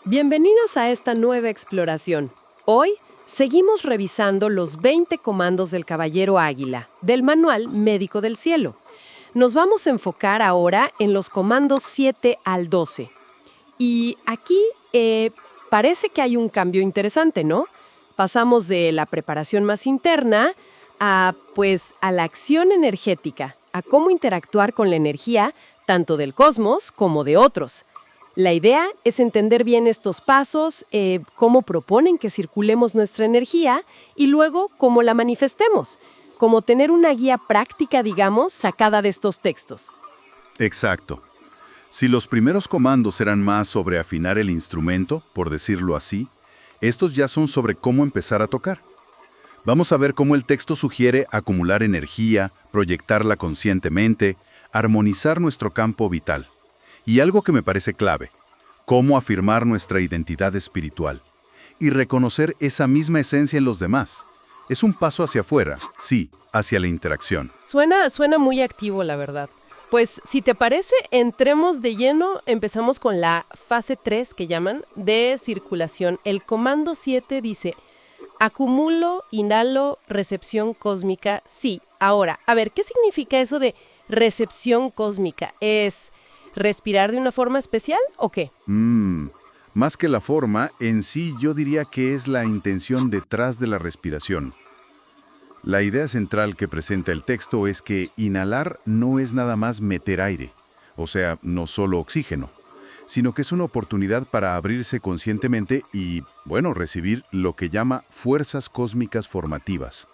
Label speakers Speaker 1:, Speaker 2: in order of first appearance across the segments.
Speaker 1: Bienvenidos a esta nueva exploración. Hoy seguimos revisando los 20 comandos del Caballero Águila, del Manual Médico del Cielo. Nos vamos a enfocar ahora en los comandos 7 al 12. Y aquí parece que hay un cambio interesante, ¿no? Pasamos de la preparación más interna a la acción energética, a cómo interactuar con la energía tanto del cosmos como de otros. La idea es entender bien estos pasos, cómo proponen que circulemos nuestra energía y luego cómo la manifestemos, como tener una guía práctica, digamos, sacada de estos textos.
Speaker 2: Exacto. Si los primeros comandos eran más sobre afinar el instrumento, por decirlo así, estos ya son sobre cómo empezar a tocar. Vamos a ver cómo el texto sugiere acumular energía, proyectarla conscientemente, armonizar nuestro campo vital. Y algo que me parece clave, cómo afirmar nuestra identidad espiritual y reconocer esa misma esencia en los demás. Es un paso hacia afuera, sí, hacia la interacción.
Speaker 1: Suena muy activo, la verdad. Pues, si te parece, entremos de lleno, empezamos con la fase 3, que llaman, de circulación. El comando 7 dice, acumulo, inhalo, recepción cósmica, sí. Ahora, a ver, ¿qué significa eso de recepción cósmica? ¿Es respirar de una forma especial o qué?
Speaker 2: Más que la forma, en sí yo diría que es la intención detrás de la respiración. La idea central que presenta el texto es que inhalar no es nada más meter aire, o sea, no solo oxígeno, sino que es una oportunidad para abrirse conscientemente y, recibir lo que llama fuerzas cósmicas formativas.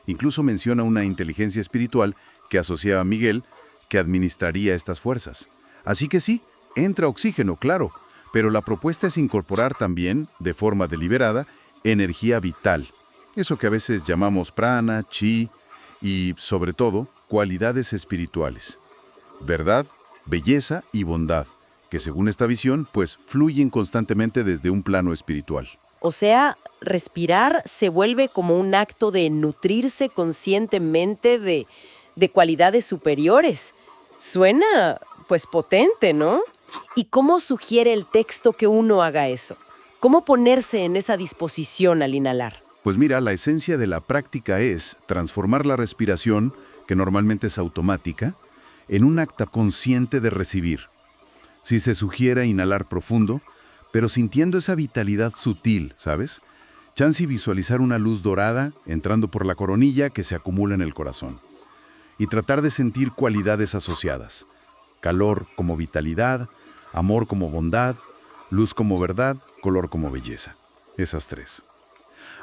Speaker 2: Incluso menciona una inteligencia espiritual que asociaba a Miguel, que administraría estas fuerzas. Así que sí, entra oxígeno, claro, pero la propuesta es incorporar también, de forma deliberada, energía vital. Eso que a veces llamamos prana, chi y, sobre todo, cualidades espirituales. Verdad, belleza y bondad, que según esta visión, fluyen constantemente desde un plano espiritual.
Speaker 3: O sea, respirar se vuelve como un acto de nutrirse conscientemente de cualidades superiores. Suena, potente, ¿no? ¿Y cómo sugiere el texto que uno haga eso? ¿Cómo ponerse en esa disposición al inhalar?
Speaker 2: Pues mira, la esencia de la práctica es transformar la respiración, que normalmente es automática, en un acto consciente de recibir. Si se sugiere inhalar profundo, pero sintiendo esa vitalidad sutil, ¿sabes? Chance y visualizar una luz dorada entrando por la coronilla que se acumula en el corazón. Y tratar de sentir cualidades asociadas. Calor como vitalidad, amor como bondad, luz como verdad, color como belleza. Esas tres.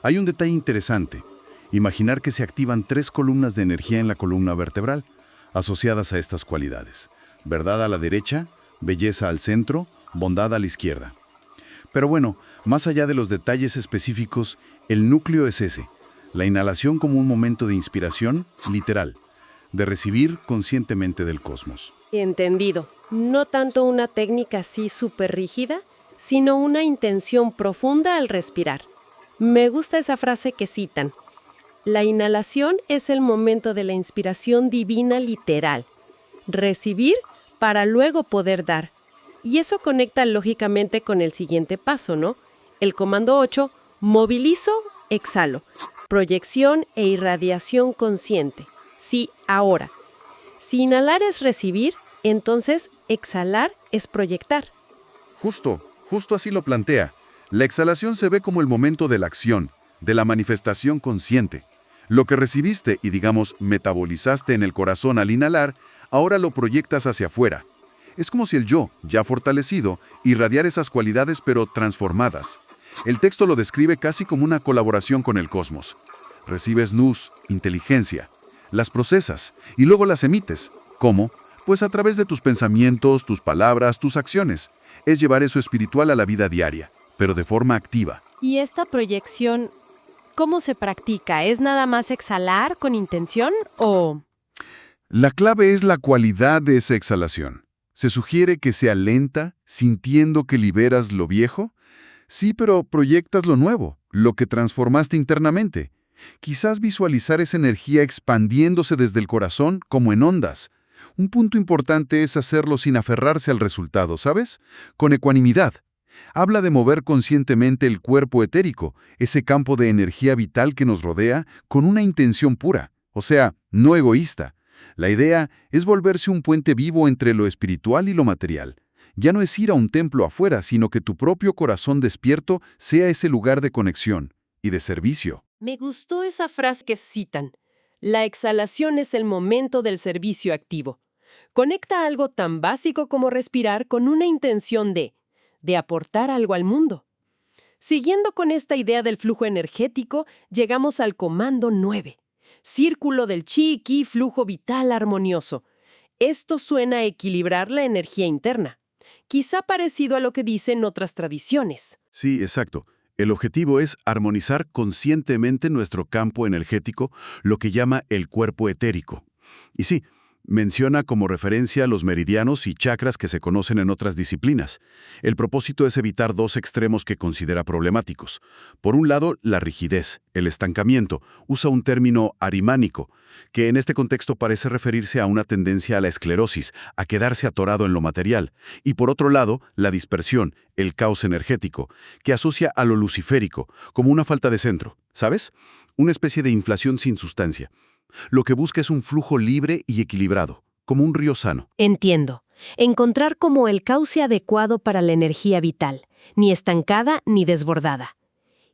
Speaker 2: Hay un detalle interesante. Imaginar que se activan 3 columnas de energía en la columna vertebral, asociadas a estas cualidades. Verdad a la derecha, belleza al centro, bondad a la izquierda. Pero más allá de los detalles específicos, el núcleo es ese. La inhalación como un momento de inspiración, literal, de recibir conscientemente del cosmos.
Speaker 1: Entendido. No tanto una técnica así súper rígida, sino una intención profunda al respirar. Me gusta esa frase que citan. La inhalación es el momento de la inspiración divina literal. Recibir para luego poder dar. Y eso conecta lógicamente con el siguiente paso, ¿no? El comando 8, movilizo, exhalo. Proyección e irradiación consciente. Sí, ahora. Si inhalar es recibir, entonces exhalar es proyectar.
Speaker 2: Justo así lo plantea. La exhalación se ve como el momento de la acción, de la manifestación consciente. Lo que recibiste y, metabolizaste en el corazón al inhalar, ahora lo proyectas hacia afuera. Es como si el yo, ya fortalecido, irradiara esas cualidades pero transformadas. El texto lo describe casi como una colaboración con el cosmos. Recibes luz, inteligencia, las procesas y luego las emites. ¿Cómo? Pues a través de tus pensamientos, tus palabras, tus acciones. Es llevar eso espiritual a la vida diaria, pero de forma activa.
Speaker 1: ¿Y esta proyección, cómo se practica? ¿Es nada más exhalar con intención o...?
Speaker 2: La clave es la cualidad de esa exhalación. Se sugiere que sea lenta, sintiendo que liberas lo viejo. Sí, pero proyectas lo nuevo, lo que transformaste internamente. Quizás visualizar esa energía expandiéndose desde el corazón como en ondas. Un punto importante es hacerlo sin aferrarse al resultado, ¿sabes? Con ecuanimidad. Habla de mover conscientemente el cuerpo etérico, ese campo de energía vital que nos rodea, con una intención pura, o sea, no egoísta. La idea es volverse un puente vivo entre lo espiritual y lo material. Ya no es ir a un templo afuera, sino que tu propio corazón despierto sea ese lugar de conexión y de servicio.
Speaker 1: Me gustó esa frase que citan. La exhalación es el momento del servicio activo. Conecta algo tan básico como respirar con una intención de aportar algo al mundo. Siguiendo con esta idea del flujo energético, llegamos al comando 9. Círculo del chi, ki, flujo vital armonioso. Esto suena a equilibrar la energía interna. Quizá parecido a lo que dicen otras tradiciones.
Speaker 2: Sí, exacto. El objetivo es armonizar conscientemente nuestro campo energético, lo que llama el cuerpo etérico. Y sí, menciona como referencia los meridianos y chakras que se conocen en otras disciplinas. El propósito es evitar dos extremos que considera problemáticos. Por un lado, la rigidez, el estancamiento. Usa un término arimánico, que en este contexto parece referirse a una tendencia a la esclerosis, a quedarse atorado en lo material. Y por otro lado, la dispersión, el caos energético, que asocia a lo luciférico, como una falta de centro, ¿sabes? Una especie de inflación sin sustancia. Lo que busca es un flujo libre y equilibrado, como un río sano.
Speaker 1: Entiendo. Encontrar como el cauce adecuado para la energía vital, ni estancada ni desbordada.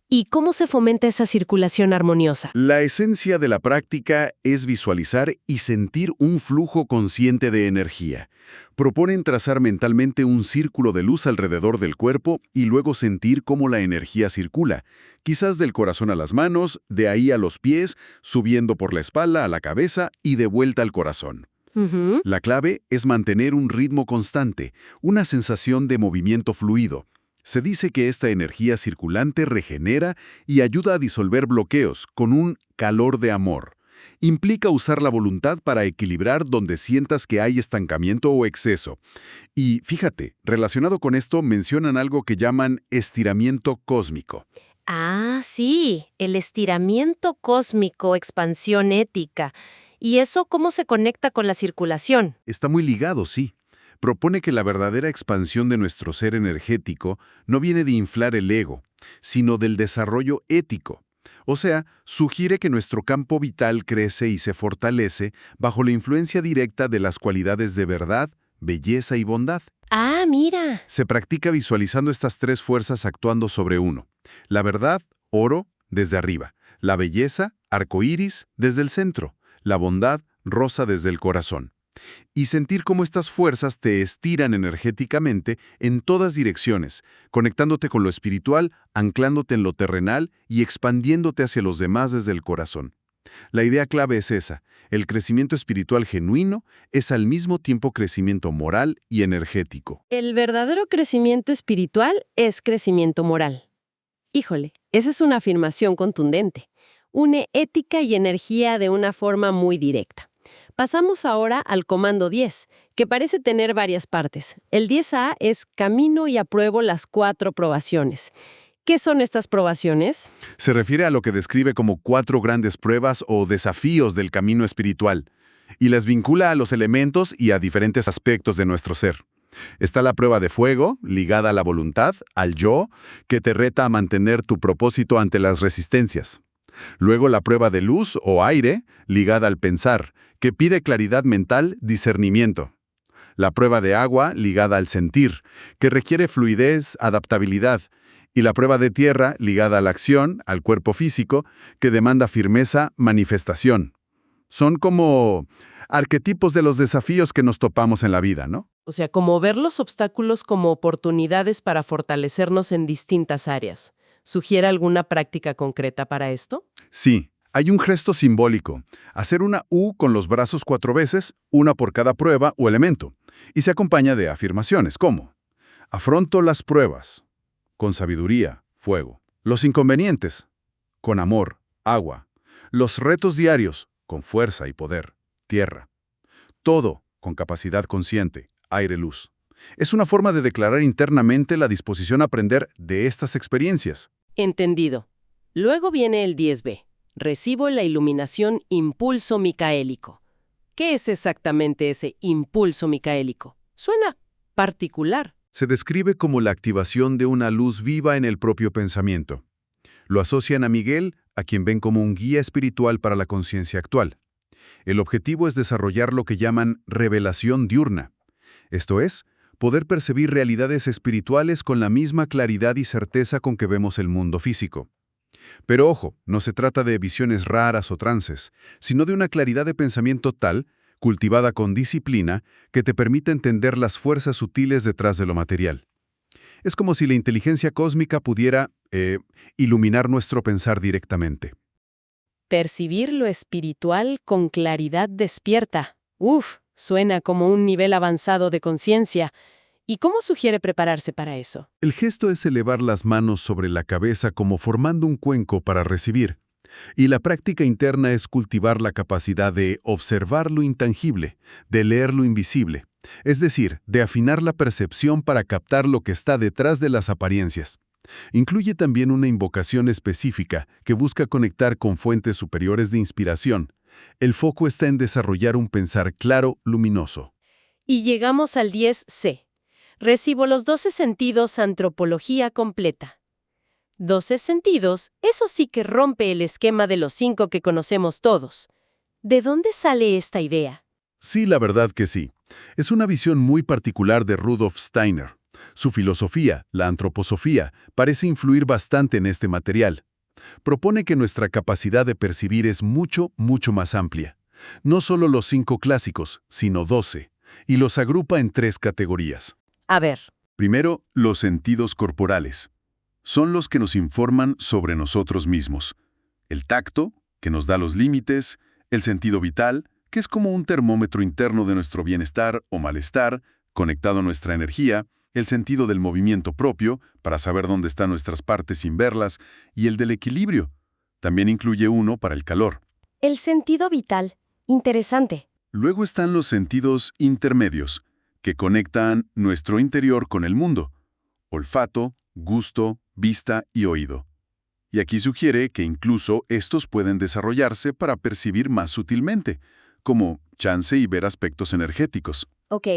Speaker 1: ¿Y cómo se fomenta esa circulación armoniosa?
Speaker 2: La esencia de la práctica es visualizar y sentir un flujo consciente de energía. Proponen trazar mentalmente un círculo de luz alrededor del cuerpo y luego sentir cómo la energía circula, quizás del corazón a las manos, de ahí a los pies, subiendo por la espalda a la cabeza y de vuelta al corazón. La clave es mantener un ritmo constante, una sensación de movimiento fluido. Se dice que esta energía circulante regenera y ayuda a disolver bloqueos con un calor de amor. Implica usar la voluntad para equilibrar donde sientas que hay estancamiento o exceso. Y fíjate, relacionado con esto mencionan algo que llaman estiramiento cósmico.
Speaker 4: Ah, sí, el estiramiento cósmico, expansión ética. ¿Y eso cómo se conecta con la circulación?
Speaker 2: Está muy ligado, sí. Propone que la verdadera expansión de nuestro ser energético no viene de inflar el ego, sino del desarrollo ético. O sea, sugiere que nuestro campo vital crece y se fortalece bajo la influencia directa de las cualidades de verdad, belleza y bondad.
Speaker 4: Ah, mira.
Speaker 2: Se practica visualizando estas tres fuerzas actuando sobre uno. La verdad, oro, desde arriba. La belleza, arcoíris, desde el centro. La bondad, rosa, desde el corazón. Y sentir cómo estas fuerzas te estiran energéticamente en todas direcciones, conectándote con lo espiritual, anclándote en lo terrenal y expandiéndote hacia los demás desde el corazón. La idea clave es esa: el crecimiento espiritual genuino es al mismo tiempo crecimiento moral y energético.
Speaker 1: El verdadero crecimiento espiritual es crecimiento moral. Híjole, esa es una afirmación contundente. Une ética y energía de una forma muy directa. Pasamos ahora al comando 10, que parece tener varias partes. El 10A es camino y apruebo las 4 probaciones. ¿Qué son estas probaciones?
Speaker 2: Se refiere a lo que describe como 4 grandes pruebas o desafíos del camino espiritual, y las vincula a los elementos y a diferentes aspectos de nuestro ser. Está la prueba de fuego, ligada a la voluntad, al yo, que te reta a mantener tu propósito ante las resistencias. Luego la prueba de luz o aire, ligada al pensar, que pide claridad mental, discernimiento. La prueba de agua, ligada al sentir, que requiere fluidez, adaptabilidad. Y la prueba de tierra, ligada a la acción, al cuerpo físico, que demanda firmeza, manifestación. Son como arquetipos de los desafíos que nos topamos en la vida, ¿no?
Speaker 1: O sea, como ver los obstáculos como oportunidades para fortalecernos en distintas áreas. ¿Sugiere alguna práctica concreta para esto?
Speaker 2: Sí, hay un gesto simbólico. Hacer una U con los brazos 4 veces, una por cada prueba o elemento. Y se acompaña de afirmaciones como: afronto las pruebas, con sabiduría, fuego. Los inconvenientes, con amor, agua. Los retos diarios, con fuerza y poder, tierra. Todo, con capacidad consciente, aire, luz. Es una forma de declarar internamente la disposición a aprender de estas experiencias.
Speaker 1: Entendido. Luego viene el 10B. Recibo la iluminación impulso micaélico. ¿Qué es exactamente ese impulso micaélico? Suena particular.
Speaker 2: Se describe como la activación de una luz viva en el propio pensamiento. Lo asocian a Miguel, a quien ven como un guía espiritual para la conciencia actual. El objetivo es desarrollar lo que llaman revelación diurna. Esto es, poder percibir realidades espirituales con la misma claridad y certeza con que vemos el mundo físico. Pero ojo, no se trata de visiones raras o trances, sino de una claridad de pensamiento tal, cultivada con disciplina, que te permite entender las fuerzas sutiles detrás de lo material. Es como si la inteligencia cósmica pudiera, iluminar nuestro pensar directamente.
Speaker 1: Percibir lo espiritual con claridad despierta. Uf, suena como un nivel avanzado de conciencia. ¿Y cómo sugiere prepararse para eso?
Speaker 2: El gesto es elevar las manos sobre la cabeza como formando un cuenco para recibir. Y la práctica interna es cultivar la capacidad de observar lo intangible, de leer lo invisible, es decir, de afinar la percepción para captar lo que está detrás de las apariencias. Incluye también una invocación específica que busca conectar con fuentes superiores de inspiración. El foco está en desarrollar un pensar claro, luminoso.
Speaker 1: Y llegamos al 10C. Recibo los 12 sentidos, antropología completa. 12 sentidos, eso sí que rompe el esquema de los 5 que conocemos todos. ¿De dónde sale esta idea?
Speaker 2: Sí, la verdad que sí. Es una visión muy particular de Rudolf Steiner. Su filosofía, la antroposofía, parece influir bastante en este material. Propone que nuestra capacidad de percibir es mucho más amplia. No solo los 5 clásicos, sino 12, y los agrupa en 3 categorías.
Speaker 1: A ver.
Speaker 2: Primero, los sentidos corporales. Son los que nos informan sobre nosotros mismos. El tacto, que nos da los límites, el sentido vital, que es como un termómetro interno de nuestro bienestar o malestar, conectado a nuestra energía, el sentido del movimiento propio, para saber dónde están nuestras partes sin verlas, y el del equilibrio. También incluye uno para el calor.
Speaker 5: El sentido vital. Interesante.
Speaker 2: Luego están los sentidos intermedios, que conectan nuestro interior con el mundo. Olfato, gusto, vista y oído. Y aquí sugiere que incluso estos pueden desarrollarse para percibir más sutilmente, como chance y ver aspectos energéticos.
Speaker 5: Ok.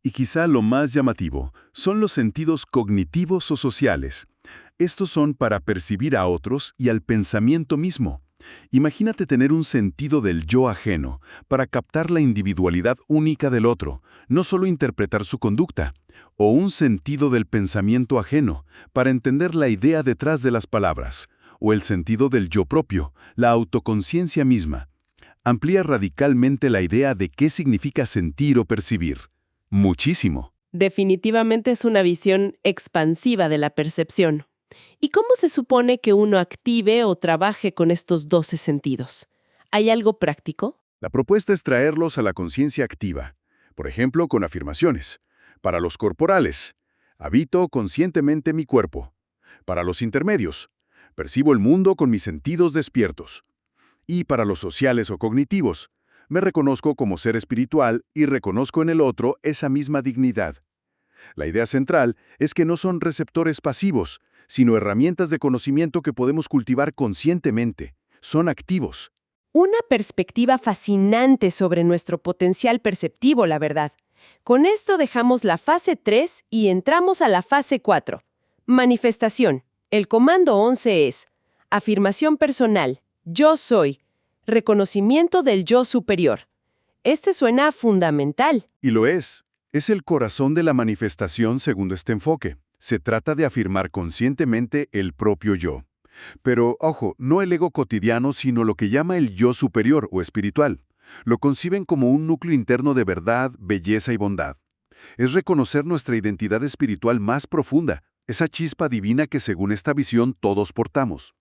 Speaker 2: Y quizá lo más llamativo son los sentidos cognitivos o sociales. Estos son para percibir a otros y al pensamiento mismo. Imagínate tener un sentido del yo ajeno para captar la individualidad única del otro, no solo interpretar su conducta, o un sentido del pensamiento ajeno para entender la idea detrás de las palabras, o el sentido del yo propio, la autoconciencia misma. Amplía radicalmente la idea de qué significa sentir o percibir. Muchísimo.
Speaker 1: Definitivamente es una visión expansiva de la percepción. ¿Y cómo se supone que uno active o trabaje con estos 12 sentidos? ¿Hay algo práctico?
Speaker 2: La propuesta es traerlos a la conciencia activa, por ejemplo, con afirmaciones. Para los corporales, habito conscientemente mi cuerpo. Para los intermedios, percibo el mundo con mis sentidos despiertos. Y para los sociales o cognitivos, me reconozco como ser espiritual y reconozco en el otro esa misma dignidad. La idea central es que no son receptores pasivos, sino herramientas de conocimiento que podemos cultivar conscientemente. Son activos.
Speaker 1: Una perspectiva fascinante sobre nuestro potencial perceptivo, la verdad. Con esto dejamos la fase 3 y entramos a la fase 4. Manifestación. El comando 11 es afirmación personal, yo soy, reconocimiento del yo superior. Este suena fundamental.
Speaker 2: Y lo es. Es el corazón de la manifestación según este enfoque. Se trata de afirmar conscientemente el propio yo. Pero, ojo, no el ego cotidiano, sino lo que llama el yo superior o espiritual. Lo conciben como un núcleo interno de verdad, belleza y bondad. Es reconocer nuestra identidad espiritual más profunda, esa chispa divina que según esta visión todos portamos.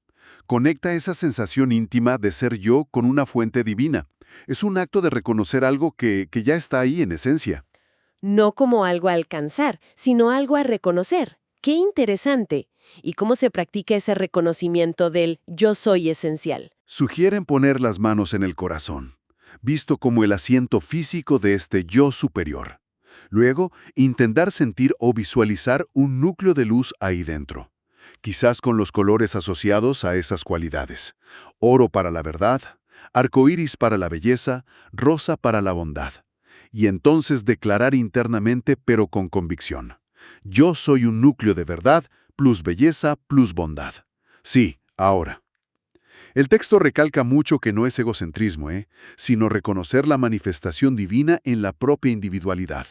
Speaker 2: Conecta esa sensación íntima de ser yo con una fuente divina. Es un acto de reconocer algo que ya está ahí en esencia.
Speaker 1: No como algo a alcanzar, sino algo a reconocer. ¡Qué interesante! ¿Y cómo se practica ese reconocimiento del yo soy esencial?
Speaker 2: Sugieren poner las manos en el corazón, visto como el asiento físico de este yo superior. Luego, intentar sentir o visualizar un núcleo de luz ahí dentro, quizás con los colores asociados a esas cualidades. Oro para la verdad, arcoíris para la belleza, rosa para la bondad. Y entonces declarar internamente, pero con convicción: Yo soy un núcleo de verdad, plus belleza, plus bondad. Sí, ahora. El texto recalca mucho que no es egocentrismo, sino reconocer la manifestación divina en la propia individualidad.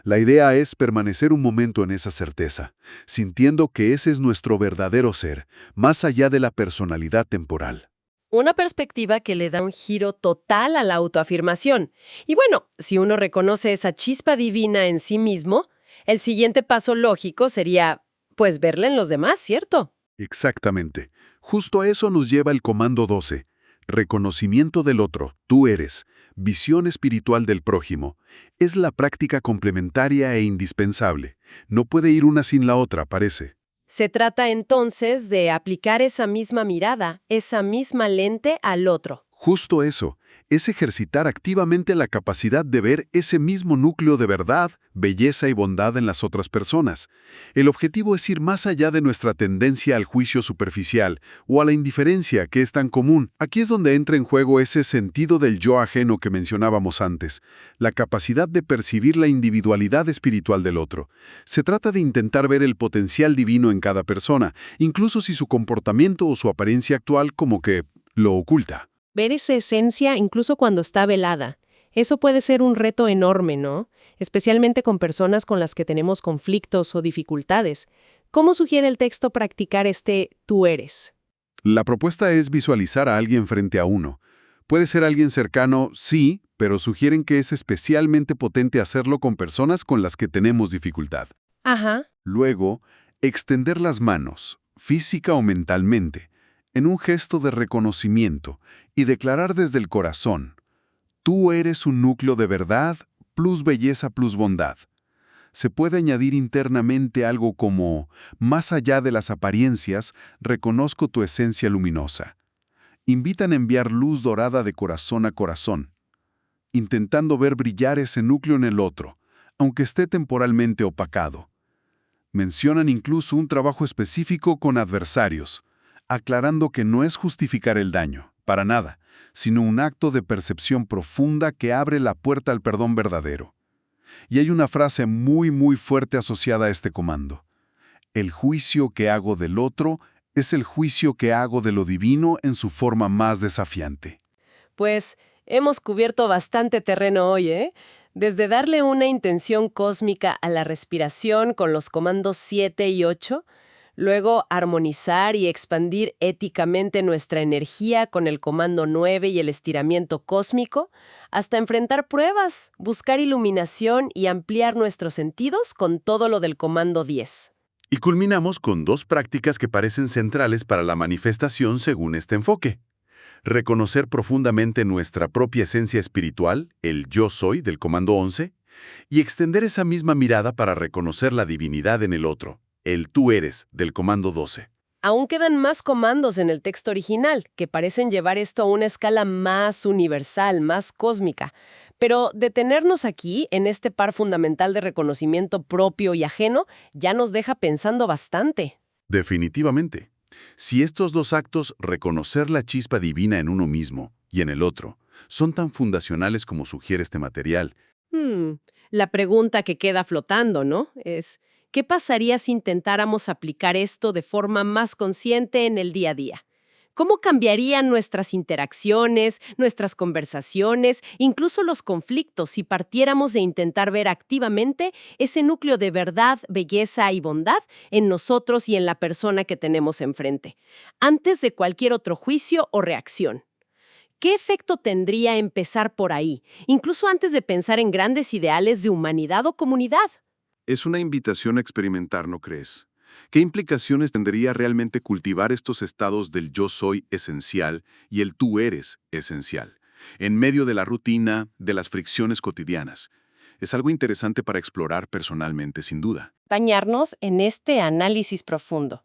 Speaker 2: La idea es permanecer un momento en esa certeza, sintiendo que ese es nuestro verdadero ser, más allá de la personalidad temporal.
Speaker 1: Una perspectiva que le da un giro total a la autoafirmación. Y bueno, si uno reconoce esa chispa divina en sí mismo, el siguiente paso lógico sería, pues, verla en los demás, ¿cierto?
Speaker 2: Exactamente. Justo a eso nos lleva el comando 12. Reconocimiento del otro, tú eres. Visión espiritual del prójimo. Es la práctica complementaria e indispensable. No puede ir una sin la otra, parece.
Speaker 1: Se trata entonces de aplicar esa misma mirada, esa misma lente al otro.
Speaker 2: Justo eso, es ejercitar activamente la capacidad de ver ese mismo núcleo de verdad, belleza y bondad en las otras personas. El objetivo es ir más allá de nuestra tendencia al juicio superficial o a la indiferencia que es tan común. Aquí es donde entra en juego ese sentido del yo ajeno que mencionábamos antes, la capacidad de percibir la individualidad espiritual del otro. Se trata de intentar ver el potencial divino en cada persona, incluso si su comportamiento o su apariencia actual como que lo oculta.
Speaker 1: Ver esa esencia incluso cuando está velada. Eso puede ser un reto enorme, ¿no? Especialmente con personas con las que tenemos conflictos o dificultades. ¿Cómo sugiere el texto practicar este tú eres?
Speaker 2: La propuesta es visualizar a alguien frente a uno. Puede ser alguien cercano, sí, pero sugieren que es especialmente potente hacerlo con personas con las que tenemos dificultad.
Speaker 1: Ajá.
Speaker 2: Luego, extender las manos, física o mentalmente, en un gesto de reconocimiento y declarar desde el corazón, tú eres un núcleo de verdad, plus belleza, plus bondad. Se puede añadir internamente algo como, más allá de las apariencias, reconozco tu esencia luminosa. Invitan a enviar luz dorada de corazón a corazón, intentando ver brillar ese núcleo en el otro, aunque esté temporalmente opacado. Mencionan incluso un trabajo específico con adversarios, aclarando que no es justificar el daño, para nada, sino un acto de percepción profunda que abre la puerta al perdón verdadero. Y hay una frase muy fuerte asociada a este comando. El juicio que hago del otro es el juicio que hago de lo divino en su forma más desafiante.
Speaker 1: Pues hemos cubierto bastante terreno hoy, ¿eh? Desde darle una intención cósmica a la respiración con los comandos 7 y 8, luego armonizar y expandir éticamente nuestra energía con el comando 9 y el estiramiento cósmico, hasta enfrentar pruebas, buscar iluminación y ampliar nuestros sentidos con todo lo del comando 10.
Speaker 2: Y culminamos con dos prácticas que parecen centrales para la manifestación según este enfoque. Reconocer profundamente nuestra propia esencia espiritual, el yo soy del comando 11, y extender esa misma mirada para reconocer la divinidad en el otro, el tú eres del comando 12.
Speaker 1: Aún quedan más comandos en el texto original, que parecen llevar esto a una escala más universal, más cósmica. Pero detenernos aquí, en este par fundamental de reconocimiento propio y ajeno, ya nos deja pensando bastante.
Speaker 2: Definitivamente. Si estos dos actos, reconocer la chispa divina en uno mismo y en el otro, son tan fundacionales como sugiere este material,
Speaker 1: La pregunta que queda flotando, ¿no? Es, ¿qué pasaría si intentáramos aplicar esto de forma más consciente en el día a día? ¿Cómo cambiarían nuestras interacciones, nuestras conversaciones, incluso los conflictos si partiéramos de intentar ver activamente ese núcleo de verdad, belleza y bondad en nosotros y en la persona que tenemos enfrente, antes de cualquier otro juicio o reacción? ¿Qué efecto tendría empezar por ahí, incluso antes de pensar en grandes ideales de humanidad o comunidad?
Speaker 2: Es una invitación a experimentar, ¿no crees? ¿Qué implicaciones tendría realmente cultivar estos estados del yo soy esencial y el tú eres esencial, en medio de la rutina, de las fricciones cotidianas? Es algo interesante para explorar personalmente, sin duda.
Speaker 1: Bañarnos en este análisis profundo.